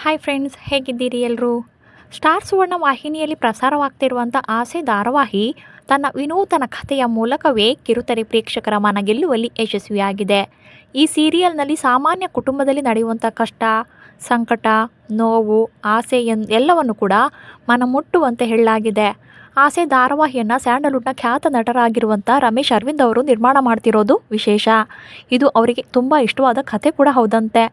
Hi friends, ಹೇಗಿದ್ದೀರಿ ಎಲ್ಲರೂ? Star ಸುವರ್ಣ ವಾಹಿನಿಯಲ್ಲಿ ಪ್ರಸಾರವಾಗ್ತಿರುವಂಥ ಆಸೆ ಧಾರಾವಾಹಿ ತನ್ನ ವಿನೂತನ ಕಥೆಯ ಮೂಲಕವೇ ಕಿರುತೆರೆ ಪ್ರೇಕ್ಷಕರ ಮನ ಗೆಲ್ಲುವಲ್ಲಿ ಯಶಸ್ವಿಯಾಗಿದೆ. ಈ ಸೀರಿಯಲ್ನಲ್ಲಿ ಸಾಮಾನ್ಯ ಕುಟುಂಬದಲ್ಲಿ ನಡೆಯುವಂಥ ಕಷ್ಟ, ಸಂಕಟ, ನೋವು, ಆಸೆ ಎಲ್ಲವನ್ನು ಕೂಡ ಮನ ಮುಟ್ಟುವಂತೆ ಹೇಳಲಾಗಿದೆ. ಆಸೆ ಧಾರಾವಾಹಿಯನ್ನು ಸ್ಯಾಂಡಲ್ವುಡ್ನ ಖ್ಯಾತ ನಟರಾಗಿರುವಂಥ ರಮೇಶ್ ಅರವಿಂದ್ ಅವರು ನಿರ್ಮಾಣ ಮಾಡ್ತಿರೋದು ವಿಶೇಷ. ಇದು ಅವರಿಗೆ ತುಂಬ ಇಷ್ಟವಾದ ಕಥೆ ಕೂಡ ಹೌದಂತೆ.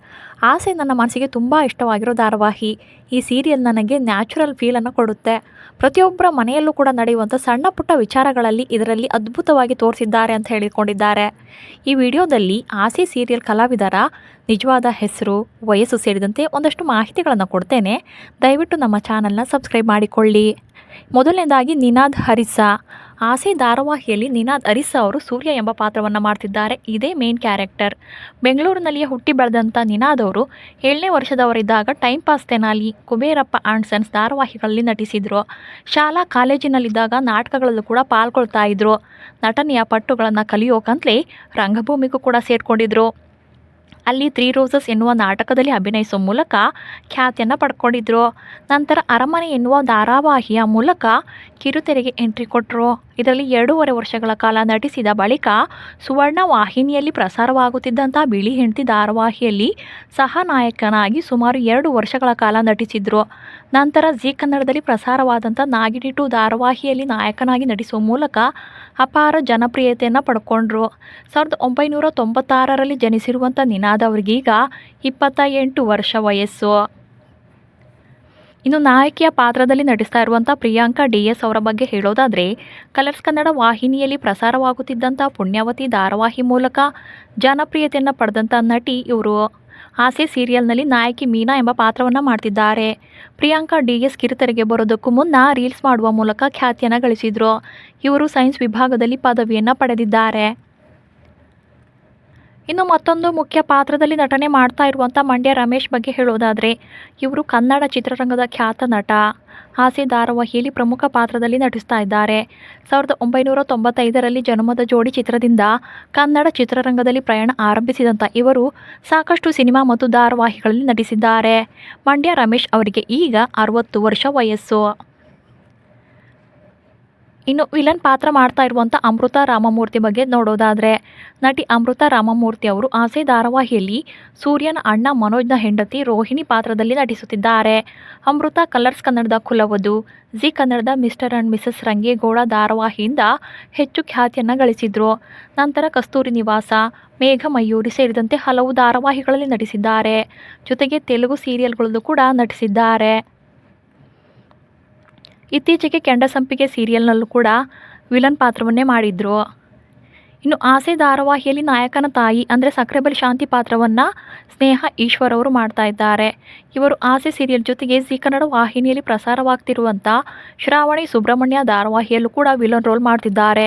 ಆಸೆ ನನ್ನ ಮನಸ್ಸಿಗೆ ತುಂಬ ಇಷ್ಟವಾಗಿರೋ ಧಾರಾವಾಹಿ. ಈ ಸೀರಿಯಲ್ ನನಗೆ ನ್ಯಾಚುರಲ್ ಫೀಲನ್ನು ಕೊಡುತ್ತೆ. ಪ್ರತಿಯೊಬ್ಬರ ಮನೆಯಲ್ಲೂ ಕೂಡ ನಡೆಯುವಂಥ ಸಣ್ಣ ಪುಟ್ಟ ವಿಚಾರಗಳಲ್ಲಿ ಇದರಲ್ಲಿ ಅದ್ಭುತವಾಗಿ ತೋರಿಸಿದ್ದಾರೆ ಅಂತ ಹೇಳಿಕೊಂಡಿದ್ದಾರೆ. ಈ ವಿಡಿಯೋದಲ್ಲಿ ಆಸೆ ಸೀರಿಯಲ್ ಕಲಾವಿದರ ನಿಜವಾದ ಹೆಸರು, ವಯಸ್ಸು ಸೇರಿದಂತೆ ಒಂದಷ್ಟು ಮಾಹಿತಿಗಳನ್ನು ಕೊಡ್ತೇನೆ. ದಯವಿಟ್ಟು ನಮ್ಮ ಚಾನಲ್ನ ಸಬ್ಸ್ಕ್ರೈಬ್ ಮಾಡಿಕೊಳ್ಳಿ. ಮೊದಲನೇದಾಗಿ ನಿನಾದ್ ಹರಿಸಾ. ಆಸೆ ಧಾರಾವಾಹಿಯಲ್ಲಿ ನಿನಾದ್ ಹರಿಸಾ ಅವರು ಸೂರ್ಯ ಎಂಬ ಪಾತ್ರವನ್ನು ಮಾಡ್ತಿದ್ದಾರೆ. ಇದೇ ಮೇನ್ ಕ್ಯಾರೆಕ್ಟರ್. ಬೆಂಗಳೂರಿನಲ್ಲಿಯೇ ಹುಟ್ಟಿ ಬೆಳೆದಂಥ ನಿನಾದ್ ಅವರು 7ನೇ ವರ್ಷದವರಿದ್ದಾಗ time pass Tenali, Kuberappa and sons ಧಾರಾವಾಹಿಗಳಲ್ಲಿ ನಟಿಸಿದರು. ಶಾಲಾ ಕಾಲೇಜಿನಲ್ಲಿದ್ದಾಗ ನಾಟಕಗಳಲ್ಲೂ ಕೂಡ ಪಾಲ್ಗೊಳ್ತಾ ಇದ್ರು. ನಟನೆಯ ಪಟ್ಟುಗಳನ್ನು ಕಲಿಯೋಕಂತಲೇ ರಂಗಭೂಮಿಗೂ ಕೂಡ ಸೇರಿಕೊಂಡಿದ್ರು. ಅಲ್ಲಿ 3 ರೋಸಸ್ ಎನ್ನುವ ನಾಟಕದಲ್ಲಿ ಅಭಿನಯಿಸುವ ಮೂಲಕ ಖ್ಯಾತಿಯನ್ನು ಪಡ್ಕೊಂಡಿದ್ರು. ನಂತರ ಅರಮನೆ ಎನ್ನುವ ಧಾರಾವಾಹಿಯ ಮೂಲಕ ಕಿರುತೆರೆಗೆ ಎಂಟ್ರಿ ಕೊಟ್ಟರು. ಇದರಲ್ಲಿ 2.5 ವರ್ಷಗಳ ಕಾಲ ನಟಿಸಿದ ಬಳಿಕ ಸುವರ್ಣ ವಾಹಿನಿಯಲ್ಲಿ ಪ್ರಸಾರವಾಗುತ್ತಿದ್ದಂಥ ಬಿಳಿ ಹೆಂಡತಿ ಧಾರಾವಾಹಿಯಲ್ಲಿ ಸಹನಾಯಕನಾಗಿ ಸುಮಾರು 2 ವರ್ಷಗಳ ಕಾಲ ನಟಿಸಿದರು. ನಂತರ ಜಿ ಕನ್ನಡದಲ್ಲಿ ಪ್ರಸಾರವಾದಂಥ ನಾಗಿನಿ 2 ಧಾರಾವಾಹಿಯಲ್ಲಿ ನಾಯಕನಾಗಿ ನಟಿಸುವ ಮೂಲಕ ಅಪಾರ ಜನಪ್ರಿಯತೆಯನ್ನು ಪಡ್ಕೊಂಡ್ರು. 1996ರಲ್ಲಿ ಜನಿಸಿರುವಂಥ ನಿನಾದ್ ಅವರಿಗೀಗ 28 ವರ್ಷ ವಯಸ್ಸು. ಇನ್ನು ನಾಯಕಿಯ ಪಾತ್ರದಲ್ಲಿ ನಟಿಸ್ತಾ ಇರುವಂಥ ಪ್ರಿಯಾಂಕಾ DS ಅವರ ಬಗ್ಗೆ ಹೇಳೋದಾದರೆ, ಕಲರ್ಸ್ ಕನ್ನಡ ವಾಹಿನಿಯಲ್ಲಿ ಪ್ರಸಾರವಾಗುತ್ತಿದ್ದಂಥ ಪುಣ್ಯಾವತಿ ಧಾರಾವಾಹಿ ಮೂಲಕ ಜನಪ್ರಿಯತೆಯನ್ನು ಪಡೆದಂಥ ನಟಿ ಇವರು. ಆಸೆ ಸೀರಿಯಲ್ನಲ್ಲಿ ನಾಯಕಿ ಮೀನಾ ಎಂಬ ಪಾತ್ರವನ್ನು ಮಾಡ್ತಿದ್ದಾರೆ. ಪ್ರಿಯಾಂಕಾ DS ಕಿರುತೆರೆಗೆ ಬರೋದಕ್ಕೂ ಮುನ್ನ ರೀಲ್ಸ್ ಮಾಡುವ ಮೂಲಕ ಖ್ಯಾತಿಯನ್ನು ಗಳಿಸಿದರು. ಇವರು ಸೈನ್ಸ್ ವಿಭಾಗದಲ್ಲಿ ಪದವಿಯನ್ನು ಪಡೆದಿದ್ದಾರೆ. ಇನ್ನು ಮತ್ತೊಂದು ಮುಖ್ಯ ಪಾತ್ರದಲ್ಲಿ ನಟನೆ ಮಾಡ್ತಾ ಇರುವಂಥ ಮಂಡ್ಯ ರಮೇಶ್ ಬಗ್ಗೆ ಹೇಳೋದಾದರೆ, ಇವರು ಕನ್ನಡ ಚಿತ್ರರಂಗದ ಖ್ಯಾತ ನಟ. ಆಸೆ ಧಾರಾವಾಹಿಯಲ್ಲಿ ಪ್ರಮುಖ ಪಾತ್ರದಲ್ಲಿ ನಟಿಸ್ತಾ ಇದ್ದಾರೆ. 1995ರಲ್ಲಿ ಜನ್ಮದ ಜೋಡಿ ಚಿತ್ರದಿಂದ ಕನ್ನಡ ಚಿತ್ರರಂಗದಲ್ಲಿ ಪ್ರಯಾಣ ಆರಂಭಿಸಿದಂಥ ಇವರು ಸಾಕಷ್ಟು ಸಿನಿಮಾ ಮತ್ತು ಧಾರಾವಾಹಿಗಳಲ್ಲಿ ನಟಿಸಿದ್ದಾರೆ. ಮಂಡ್ಯ ರಮೇಶ್ ಅವರಿಗೆ ಈಗ 60 ವರ್ಷ ವಯಸ್ಸು. ಇನ್ನು ವಿಲನ್ ಪಾತ್ರ ಮಾಡ್ತಾ ಇರುವಂಥ ಅಮೃತ ರಾಮಮೂರ್ತಿ ಬಗ್ಗೆ ನೋಡೋದಾದರೆ, ನಟಿ ಅಮೃತ ರಾಮಮೂರ್ತಿ ಅವರು ಆಸೆ ಧಾರಾವಾಹಿಯಲ್ಲಿ ಸೂರ್ಯನ ಅಣ್ಣ ಮನೋಜ್ನ ಹೆಂಡತಿ ರೋಹಿಣಿ ಪಾತ್ರದಲ್ಲಿ ನಟಿಸುತ್ತಿದ್ದಾರೆ. ಅಮೃತ ಕಲರ್ಸ್ ಕನ್ನಡದ ಕುಲವಧು, ಜಿ ಕನ್ನಡದ ಮಿಸ್ಟರ್ ಆ್ಯಂಡ್ ಮಿಸಸ್ ರಂಗೇಗೌಡ ಧಾರಾವಾಹಿಯಿಂದ ಹೆಚ್ಚು ಖ್ಯಾತಿಯನ್ನು ಗಳಿಸಿದರು. ನಂತರ ಕಸ್ತೂರಿ ನಿವಾಸ, ಮೇಘ ಮಯೂರಿ ಸೇರಿದಂತೆ ಹಲವು ಧಾರಾವಾಹಿಗಳಲ್ಲಿ ನಟಿಸಿದ್ದಾರೆ. ಜೊತೆಗೆ ತೆಲುಗು ಸೀರಿಯಲ್ಗಳಲ್ಲೂ ಕೂಡ ನಟಿಸಿದ್ದಾರೆ. ಇತ್ತೀಚೆಗೆ ಕೆಂಡಸಂಪಿಗೆ ಸೀರಿಯಲ್ನಲ್ಲೂ ಕೂಡ ವಿಲನ್ ಪಾತ್ರವನ್ನೇ ಮಾಡಿದರು. ಇನ್ನು ಆಸೆ ಧಾರಾವಾಹಿಯಲ್ಲಿ ನಾಯಕನ ತಾಯಿ ಅಂದರೆ ಸಕ್ರೆಬೈಲ್ ಶಾಂತಿ ಪಾತ್ರವನ್ನು ಸ್ನೇಹ ಈಶ್ವರ್ ಅವರು ಮಾಡ್ತಾ ಇದ್ದಾರೆ. ಇವರು ಆಸೆ ಸೀರಿಯಲ್ ಜೊತೆಗೆ ಜಿ ಕನ್ನಡ ವಾಹಿನಿಯಲ್ಲಿ ಪ್ರಸಾರವಾಗ್ತಿರುವಂಥ ಶ್ರಾವಣಿ ಸುಬ್ರಹ್ಮಣ್ಯ ಧಾರಾವಾಹಿಯಲ್ಲೂ ಕೂಡ ವಿಲನ್ ರೋಲ್ ಮಾಡ್ತಿದ್ದಾರೆ.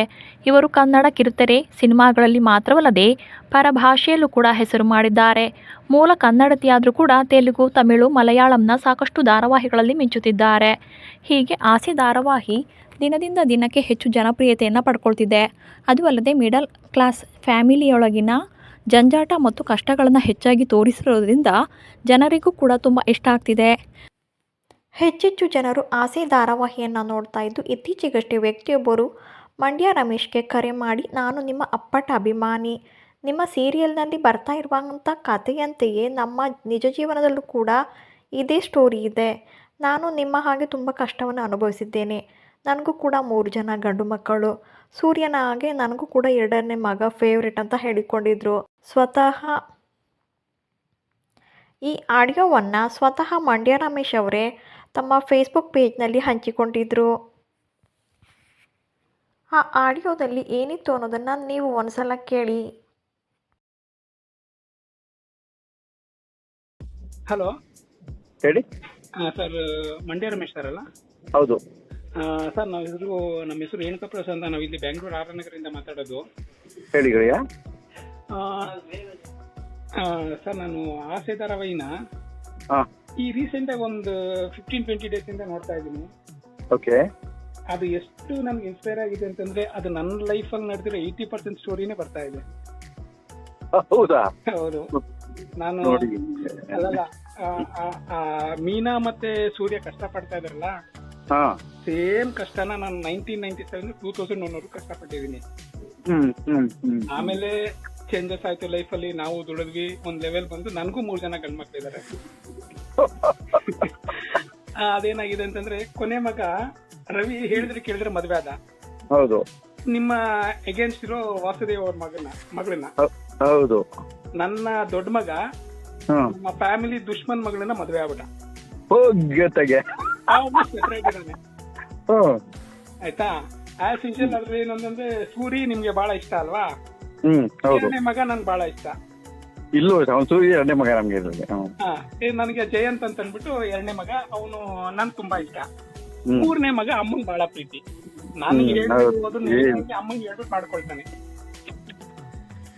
ಇವರು ಕನ್ನಡ ಕಿರುತೆರೆ ಸಿನಿಮಾಗಳಲ್ಲಿ ಮಾತ್ರವಲ್ಲದೆ ಪರಭಾಷೆಯಲ್ಲೂ ಕೂಡ ಹೆಸರು ಮಾಡಿದ್ದಾರೆ. ಮೂಲ ಕನ್ನಡತಿಯಾದರೂ ಕೂಡ ತೆಲುಗು, ತಮಿಳು, ಮಲಯಾಳಂನ ಸಾಕಷ್ಟು ಧಾರಾವಾಹಿಗಳಲ್ಲಿ ಮಿಂಚುತ್ತಿದ್ದಾರೆ. ಹೀಗೆ ಆಸೆ ಧಾರಾವಾಹಿ ದಿನದಿಂದ ದಿನಕ್ಕೆ ಹೆಚ್ಚು ಜನಪ್ರಿಯತೆಯನ್ನು ಪಡ್ಕೊಳ್ತಿದೆ. ಅದು ಅಲ್ಲದೆ ಮಿಡಲ್ ಕ್ಲಾಸ್ ಫ್ಯಾಮಿಲಿಯೊಳಗಿನ ಜಂಜಾಟ ಮತ್ತು ಕಷ್ಟಗಳನ್ನು ಹೆಚ್ಚಾಗಿ ತೋರಿಸಿರೋದ್ರಿಂದ ಜನರಿಗೂ ಕೂಡ ತುಂಬ ಇಷ್ಟ ಆಗ್ತಿದೆ. ಹೆಚ್ಚೆಚ್ಚು ಜನರು ಆಸೆ ಧಾರಾವಾಹಿಯನ್ನು ನೋಡ್ತಾ ಇದ್ದು, ಇತ್ತೀಚೆಗಷ್ಟೇ ವ್ಯಕ್ತಿಯೊಬ್ಬರು ಮಂಡ್ಯ ರಮೇಶ್ಗೆ ಕರೆ ಮಾಡಿ, ನಾನು ನಿಮ್ಮ ಅಪ್ಪಟ ಅಭಿಮಾನಿ. ನಿಮ್ಮ ಸೀರಿಯಲ್ನಲ್ಲಿ ಬರ್ತಾ ಇರುವಂಥ ಕಥೆಯಂತೆಯೇ ನಮ್ಮ ನಿಜ ಜೀವನದಲ್ಲೂ ಕೂಡ ಇದೇ ಸ್ಟೋರಿ ಇದೆ. ನಾನು ನಿಮ್ಮ ಹಾಗೆ ತುಂಬ ಕಷ್ಟವನ್ನು ಅನುಭವಿಸಿದ್ದೇನೆ. ನನಗೂ ಕೂಡ 3 ಜನ ಗಂಡು ಮಕ್ಕಳು. ಸೂರ್ಯನ ಹಾಗೆ ನನಗೂ ಕೂಡ 2ನೇ ಮಗ ಫೇವ್ರೇಟ್ ಅಂತ ಹೇಳಿಕೊಂಡಿದ್ರು. ಈ ಆಡಿಯೋವನ್ನು ಸ್ವತಃ ಮಂಡ್ಯ ರಮೇಶ್ ಅವರೇ ತಮ್ಮ ಫೇಸ್ಬುಕ್ ಪೇಜ್ನಲ್ಲಿ ಹಂಚಿಕೊಂಡಿದ್ರು. ಆ ಆಡಿಯೋದಲ್ಲಿ ಏನಿತ್ತು ಅನ್ನೋದನ್ನು ನೀವು ಒಂದ್ಸಲ ಕೇಳಿ. ಹಲೋ ಹೇಳಿ. ಸರ್, ಮಂಡ್ಯ ರಮೇಶ್ ಸರ್ ಅಲ್ಲ? ಹೌದು ಸರ್, ನಮ್ಮ ಹೆಸರು ರೇಣುಕಾ ಪ್ರಸಾದ್ ಅಂತ. ನಾವು ಇಲ್ಲಿ ಬೆಂಗಳೂರು ಆರ್ ನಗರದಿಂದ ಮಾತಾಡೋದು. ಹೇಳಿ ಗೆಳೆಯ. ಸರ್, ನಾನು ಆಸೆ ಧಾರಾವಾಹಿನ ಈ ರೀಸೆಂಟಾಗಿ ಒಂದು 15-20 ಡೇಸಿಂದ ನೋಡ್ತಾ ಇದ್ದೀನಿ. ಓಕೆ. ಅದು ಎಷ್ಟು ನಮ್ಗೆ ಇನ್ಸ್ಪೈರ್ ಆಗಿದೆ ಅಂತಂದ್ರೆ, ಅದು ನನ್ನ ಲೈಫಲ್ಲಿ ನಡೆದಿರೋ 80% ಸ್ಟೋರಿನೇ ಬರ್ತಾ ಇದೆ. ಹೌದಾ? ಹೌದು. ನಾನು ನೋಡಿ. ಅಲ್ಲಲ್ಲ ಮೀನಾ ಮತ್ತೆ ಸೂರ್ಯ ಕಷ್ಟ ಪಡ್ತಾ ಇದಾರಲ್ಲ, ಹಾ. ಸೇಮ್ ಕಷ್ಟನ ನಾನು 1997 2001 ಕಷ್ಟಪಟ್ಟಿದ್ದೀನಿ. ಆಮೇಲೆ ಚೇಂಜಸ್ ಆಯ್ತು ಲೈಫ್ ಅಲ್ಲಿ, ನಾವು ದುಡಿದ್ವಿ, ಒಂದ್ ಲೆವೆಲ್ ಬಂದು ನನಗೂ 3 ಜನ ಗಂಡ್ಮಕ್ಳಿದ್ದಾರೆ. ಅದೇನಾಗಿದೆ ಅಂತಂದ್ರೆ ಕೊನೆ ಮಗ ರವಿ ಹೇಳಿದ್ರೆ ಕೇಳಿದ್ರೆ ಮದ್ವೆ ಆದ. ಹೌದು. ನಿಮ್ಮ ಎಗೇನ್ಸ್ಟ್ ಇರೋ ವಾಸುದೇವ್ ಅವ್ರ ಮಗಳನ್ನ. ಹೌದು. ನನ್ನ ದೊಡ್ಡ ಮಗ ನಮ್ಮ ಫ್ಯಾಮಿಲಿ ದುಶ್ಮನ್ ಮಗಳನ್ನ ಮದ್ವೆ ಆಗ್ಬಿಟ್ಟ. ಹೋಗ್ಯತೆಗೆ. ಸೆಪರೇಟ್ ಇದ್ದಾನೆ. ಆಯ್ತಾ. ಆಸ್ ಯೂಶುವಲ್ ಅದ್ರಲ್ಲಿ ಏನಂದ್ರೆ ಸೂರಿ ನಿಮ್ಗೆ ಬಹಳ ಇಷ್ಟ ಅಲ್ವಾ? ಎರಡನೇ ಮಗ ನನ್ಗೆ ಬಹಳ ಇಷ್ಟ. ಇಲ್ಲೂ ಸೂರ್ಯ ಎರಡನೇ ಮಗ ನಮ್ಗೆ. ನನಗೆ ಜಯಂತ್ ಅಂತ ಅಂದ್ಬಿಟ್ಟು ಎರಡನೇ ಮಗ, ಅವನು ನನ್ ತುಂಬಾ ಇಷ್ಟ. ಮೂರನೇ ಮಗ ಅಮ್ಮಂಗ್ ಬಹಳ ಪ್ರೀತಿ. ನನಗೆ ಅಮ್ಮಂಗ್ ಹೇಳ್ಬಿಟ್ಟು ಮಾಡ್ಕೊಳ್ತಾನೆ.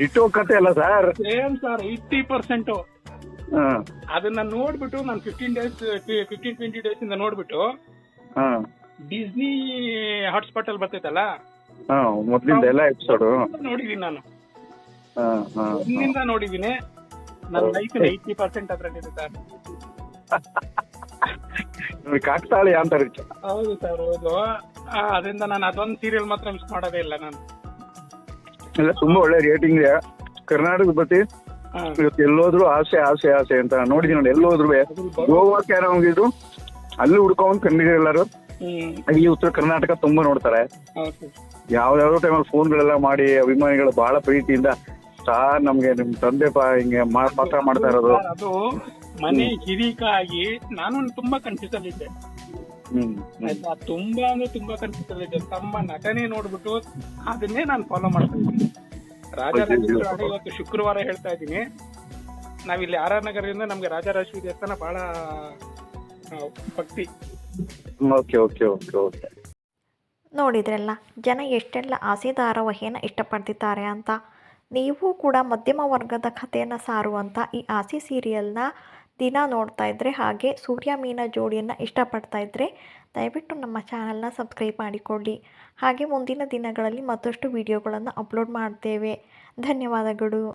ಇಟ್ಟು ಕತೆ ಅಲ್ಲ ಸರ್? Same sir, 80%. ಅದನ್ನ ನೋಡ್ಬಿಟ್ಟು ನಾನು 15-20 ಡೇಸ್ ಇಂದ ನೋಡ್ಬಿಟ್ಟು ಡಿಸ್ನಿ ಹಾಟ್ಸ್ಪಾಟ್ ಅಲ್ಲಿ ಬರ್ತೈತಲ್ಲ, ಮೊದ್ಲಿಂದ ಎಲ್ಲ ಎಪಿಸೋಡ್ ನೋಡಿದೀನಿ ನಾನು. ಒಂದಿಂದ ನೋಡಿದೀನಿ. ನನ್ನ ಲೈಫ್ 80% ಅದ್ರಲ್ಲಿದೆ ಸರ್. ಕಾಕ್ತಾಳಿ ಅಂತ. ಹೌದು ಸರ್, ಹೌದು. ಅದರಿಂದ ನಾನು ಅದೊಂದು ಸೀರಿಯಲ್ ಮಾತ್ರ ಮಿಸ್ ಮಾಡೋದೇ ಇಲ್ಲ ನಾನು. ತುಂಬಾ ಒಳ್ಳೆ ರೇಟಿಂಗ್ ಇದೆ ಕರ್ನಾಟಕದ ಬತ್ತಿ. ಎಲ್ಲೋದ್ರು ಆಸೆ ಆಸೆ ಆಸೆ ಅಂತ ನೋಡಿದೀನಿ ನೋಡಿ. ಎಲ್ಲೋದ್ರು ಗೋವಾಕ್ಕೆ ಯಾರೋ ಹೋಗಿದ್ರು, ಅಲ್ಲಿ ಹುಡ್ಕೊಂಡ್ ಕಣ್ಣಿಗೆ ಎಲ್ಲಾರು. ಈ ಉತ್ತರ ಕರ್ನಾಟಕ ತುಂಬಾ ನೋಡ್ತಾರೆ. ಯಾವ್ದಾವ್ದೋ ಟೈಮಲ್ಲಿ ಫೋನ್ಗಳೆಲ್ಲ ಮಾಡಿ ಅಭಿಮಾನಿಗಳು ಬಹಳ ಪ್ರೀತಿಯಿಂದ ಸಾರ್ ನಮ್ಗೆ ನಿಮ್ ತಂದೆ ಹಿಂಗೆ ಪಾತ್ರ ಮಾಡ್ತಾ ಇರೋದು. ಅದು ಮನೆ ಹಿರಿಕಾಗಿ ನಾನು ತುಂಬಾ ಕನ್ಫ್ಯೂಸ್ ಅಲ್ಲಿದ್ದೆ. ಆಯ್ತಾ, ತುಂಬಾ ಅಂದ್ರೆ ತುಂಬಾ ಕನ್ಫ್ಯೂಸ್ ಅಲ್ಲಿದ್ದೆ. ತಮ್ಮ ನಟನೆ ನೋಡ್ಬಿಟ್ಟು ಅದನ್ನೇ ನಾನು ಫಾಲೋ ಮಾಡ್ತಾ ಇದ್ದೀನಿ. ರಾಜರಾಜೇಶ್ವರಿ ಇವತ್ತು ಶುಕ್ರವಾರ ಹೇಳ್ತಾ ಇದ್ದೀನಿ. ನಾವಿಲ್ಲಿ ಆರ್ ನಗರದಿಂದ ನಮ್ಗೆ ರಾಜರಾಜೇಶ್ವರಿ ದೇವಸ್ಥಾನ ಬಹಳ ಭಕ್ತಿ. ನೋಡಿದ್ರಲ್ಲ ಜನ ಎಷ್ಟೆಲ್ಲ ಆಸೆ ಧಾರಾವಾಹಿಯನ್ನು ಇಷ್ಟಪಡ್ತಿದ್ದಾರೆ ಅಂತ. ನೀವು ಕೂಡ ಮಧ್ಯಮ ವರ್ಗದ ಕಥೆಯನ್ನು ಸಾರುವಂಥ ಈ ಆಸೆ ಸೀರಿಯಲ್ನ ದಿನ ನೋಡ್ತಾ ಇದ್ದರೆ, ಹಾಗೆ ಸೂರ್ಯ ಮೀನಾ ಜೋಡಿಯನ್ನು ಇಷ್ಟಪಡ್ತಾ ಇದ್ದರೆ ದಯವಿಟ್ಟು ನಮ್ಮ ಚಾನಲ್ನ ಸಬ್ಸ್ಕ್ರೈಬ್ ಮಾಡಿಕೊಳ್ಳಿ. ಹಾಗೆ ಮುಂದಿನ ದಿನಗಳಲ್ಲಿ ಮತ್ತಷ್ಟು ವಿಡಿಯೋಗಳನ್ನು ಅಪ್ಲೋಡ್ ಮಾಡ್ತೇವೆ. ಧನ್ಯವಾದಗಳು.